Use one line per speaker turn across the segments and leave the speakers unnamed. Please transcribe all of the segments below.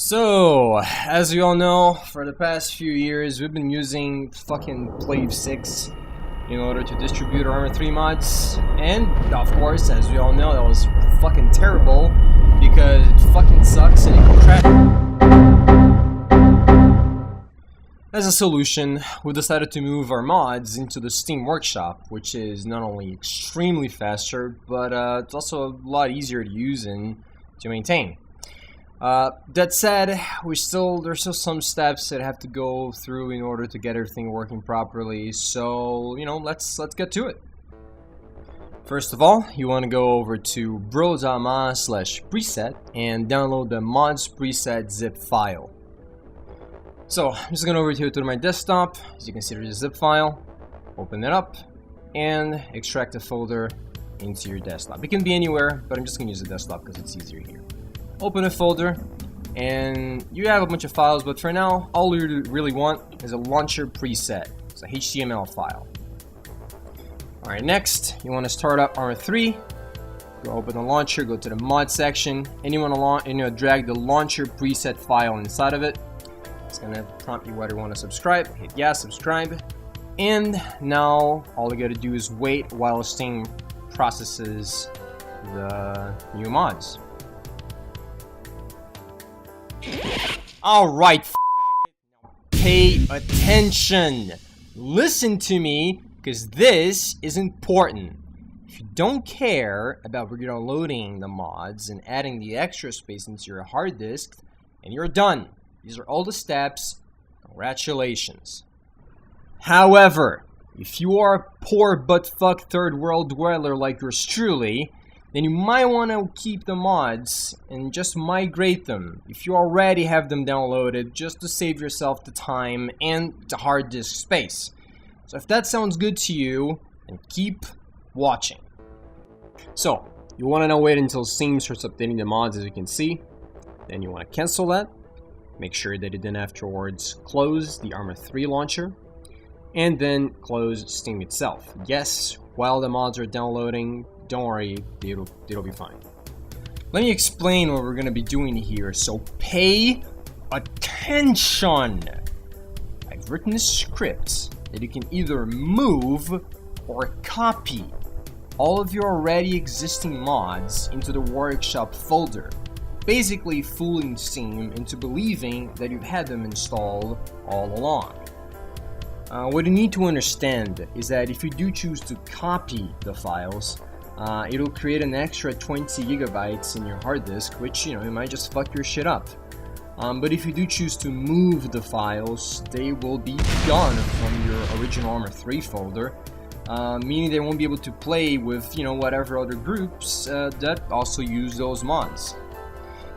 So, as we all know, for the past few years, we've been using fucking Plave 6 in order to distribute our Armor 3 mods. And, of course, as we all know, that was fucking terrible because it fucking sucks and it can track. As a solution, we decided to move our mods into the Steam Workshop, which is not only extremely faster, but it's also a lot easier to use and to maintain. That said, there's still some steps that have to go through in order to get everything working properly. So, let's get to it. First of all, you want to go over to BromA/preset and download the mods preset zip file. So, I'm just going over here to my desktop. As you can see, there's a zip file. Open it up and extract the folder into your desktop. It can be anywhere, but I'm just going to use the desktop because it's easier here. Open a folder, and you have a bunch of files, but for now, all you really want is a launcher preset. It's a HTML file. Alright, next, you want to start up Armor 3. Go open the launcher, go to the mod section, and you want to drag the launcher preset file inside of it. It's going to prompt you whether you want to subscribe. Hit yes, subscribe. And now, all you got to do is wait while Steam processes the new mods. Alright, pay attention. Listen to me, because this is important. If you don't care about downloading the mods and adding the extra space into your hard disk, and you're done. These are all the steps. Congratulations. However, if you are a poor butt-fuck third world dweller like yours truly, then you might want to keep the mods and just migrate them if you already have them downloaded, just to save yourself the time and the hard disk space. So if that sounds good to you, then keep watching. So, you want to wait until Steam starts updating the mods, as you can see. Then you want to cancel that. Make sure that you then afterwards close the Armor 3 launcher. And then close Steam itself. Yes, while the mods are downloading, don't worry, it'll be fine. Let me explain what we're going to be doing here, so pay attention! I've written a script that you can either move or copy all of your already existing mods into the workshop folder, basically fooling Steam into believing that you've had them installed all along. What you need to understand is that if you do choose to copy the files, it'll create an extra 20 gigabytes in your hard disk, which, you might just fuck your shit up. But if you do choose to move the files, they will be gone from your original Armor 3 folder, meaning they won't be able to play with, whatever other groups that also use those mods.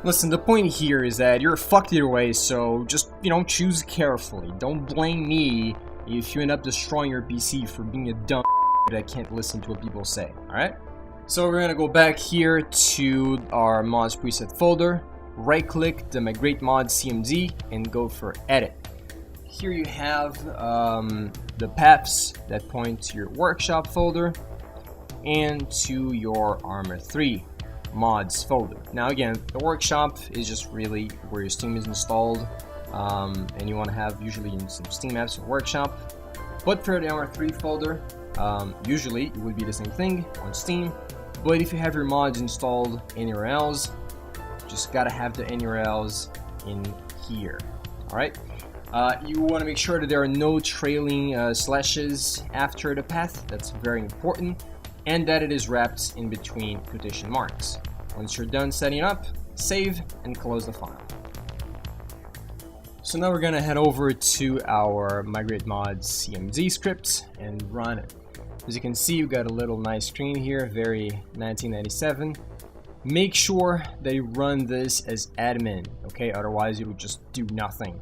Listen, the point here is that you're fucked either way, so just, choose carefully. Don't blame me if you end up destroying your PC for being a dumb that can't listen to what people say, alright? So we're gonna go back here to our mods preset folder, right click the migrate mod CMD and go for edit. Here you have the paths that point to your workshop folder and to your Armor 3 mods folder. Now again, the workshop is just really where your Steam is installed, and you want to have usually some Steam apps or workshop. But for the Armor 3 folder, usually it would be the same thing on Steam. But if you have your mods installed anywhere else, just gotta have the anywhere else in here. Alright? You want to make sure that there are no trailing slashes after the path. That's very important. And that it is wrapped in between quotation marks. Once you're done setting up, save and close the file. So now we're gonna head over to our migrate mods CMD script and run it. As you can see, we've got a little nice screen here, very 1997. Make sure that you run this as admin, okay? Otherwise, it will just do nothing.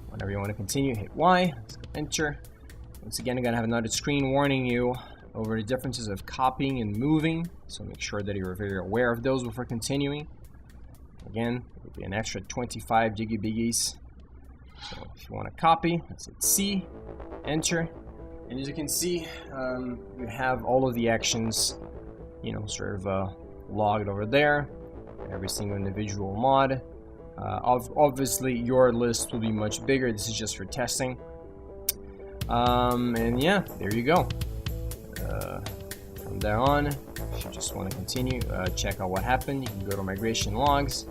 Whenever you want to continue, hit Y, let's go enter. Once again, I'm gonna have another screen warning you over the differences of copying and moving, so make sure that you're very aware of those before continuing. Again, it will be an extra 25 biggies. So if you want to copy, let's hit C, enter. And as you can see, you have all of the actions, logged over there. Every single individual mod. Obviously, your list will be much bigger. This is just for testing. And yeah, there you go. From there on, if you just want to continue, check out what happened. You can go to migration logs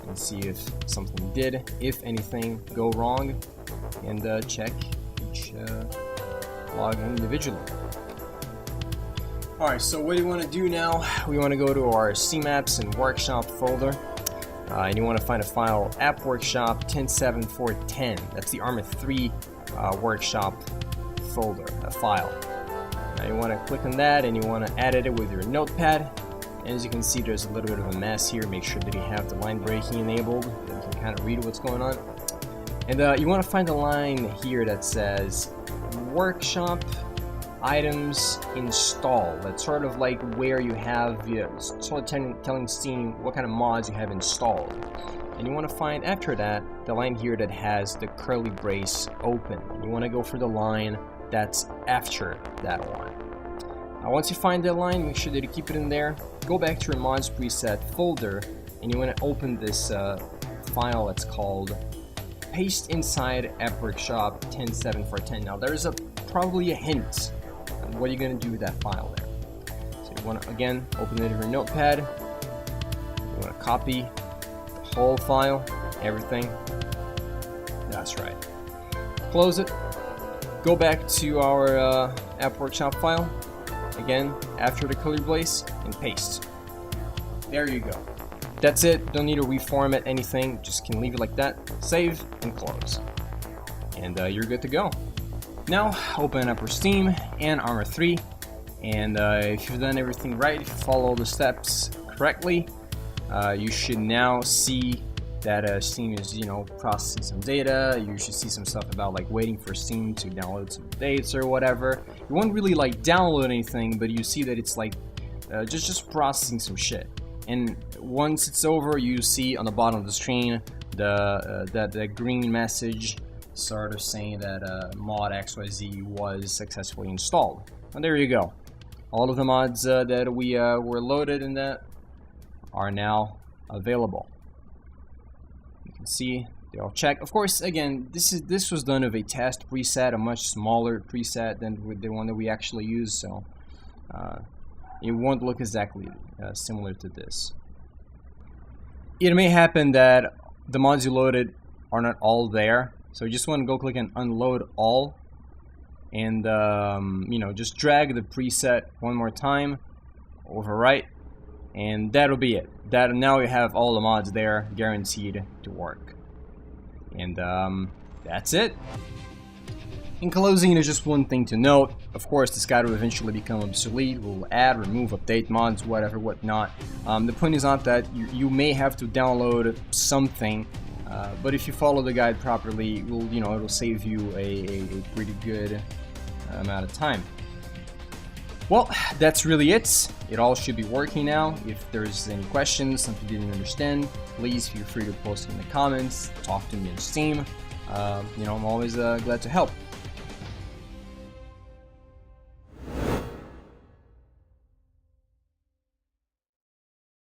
and see if something did, if anything, go wrong, and check each log individually. Alright, so what do you want to do now? We want to go to our CMAPS and Workshop folder, and you want to find a file, App Workshop 107.410. That's the ARMA 3 Workshop folder, a file. Now you want to click on that and you want to edit it with your notepad. And as you can see, there's a little bit of a mess here. Make sure that you have the line breaking enabled, that you can kind of read what's going on. And you want to find a line here that says Workshop items install. That's sort of like where you have, sort of telling Steam what kind of mods you have installed. And you want to find after that the line here that has the curly brace open. You want to go for the line that's after that one. Now once you find that line, make sure that you keep it in there. Go back to your mods preset folder and you want to open this file that's called paste inside App Workshop 107.410. Now there's probably a hint on what you're going to do with that file there. So you want to again open it in your notepad. You want to copy the whole file, everything. That's right. Close it. Go back to our App Workshop file, again, after the color blaze, and paste. There you go. That's it. Don't need to reformat anything. Just can leave it like that. Save and close. And you're good to go. Now, open up your Steam and ARMA 3. And if you've done everything right, if you follow the steps correctly, you should now see that Steam is, processing some data. You should see some stuff about like waiting for Steam to download some dates or whatever. You won't really like download anything, but you see that it's like just processing some shit. And once it's over, you see on the bottom of the screen the green message, sort of saying that mod XYZ was successfully installed. And there you go. All of the mods that we were loaded in that are now available. You can see they're all checked. Of course, again, this was done of a test preset, a much smaller preset than with the one that we actually use, so it won't look exactly similar to this. It may happen that the mods you loaded are not all there, so you just want to go click and unload all, and just drag the preset one more time, overwrite, and that'll be it. That now you have all the mods there, guaranteed to work. And that's it. In closing, there's just one thing to note. Of course, this guide will eventually become obsolete. We'll add, remove, update mods, whatever, whatnot. The point is not that you may have to download something, but if you follow the guide properly, it'll save you a pretty good amount of time. Well, that's really it. It all should be working now. If there's any questions, something you didn't understand, please feel free to post in the comments, talk to me on Steam. I'm always glad to help.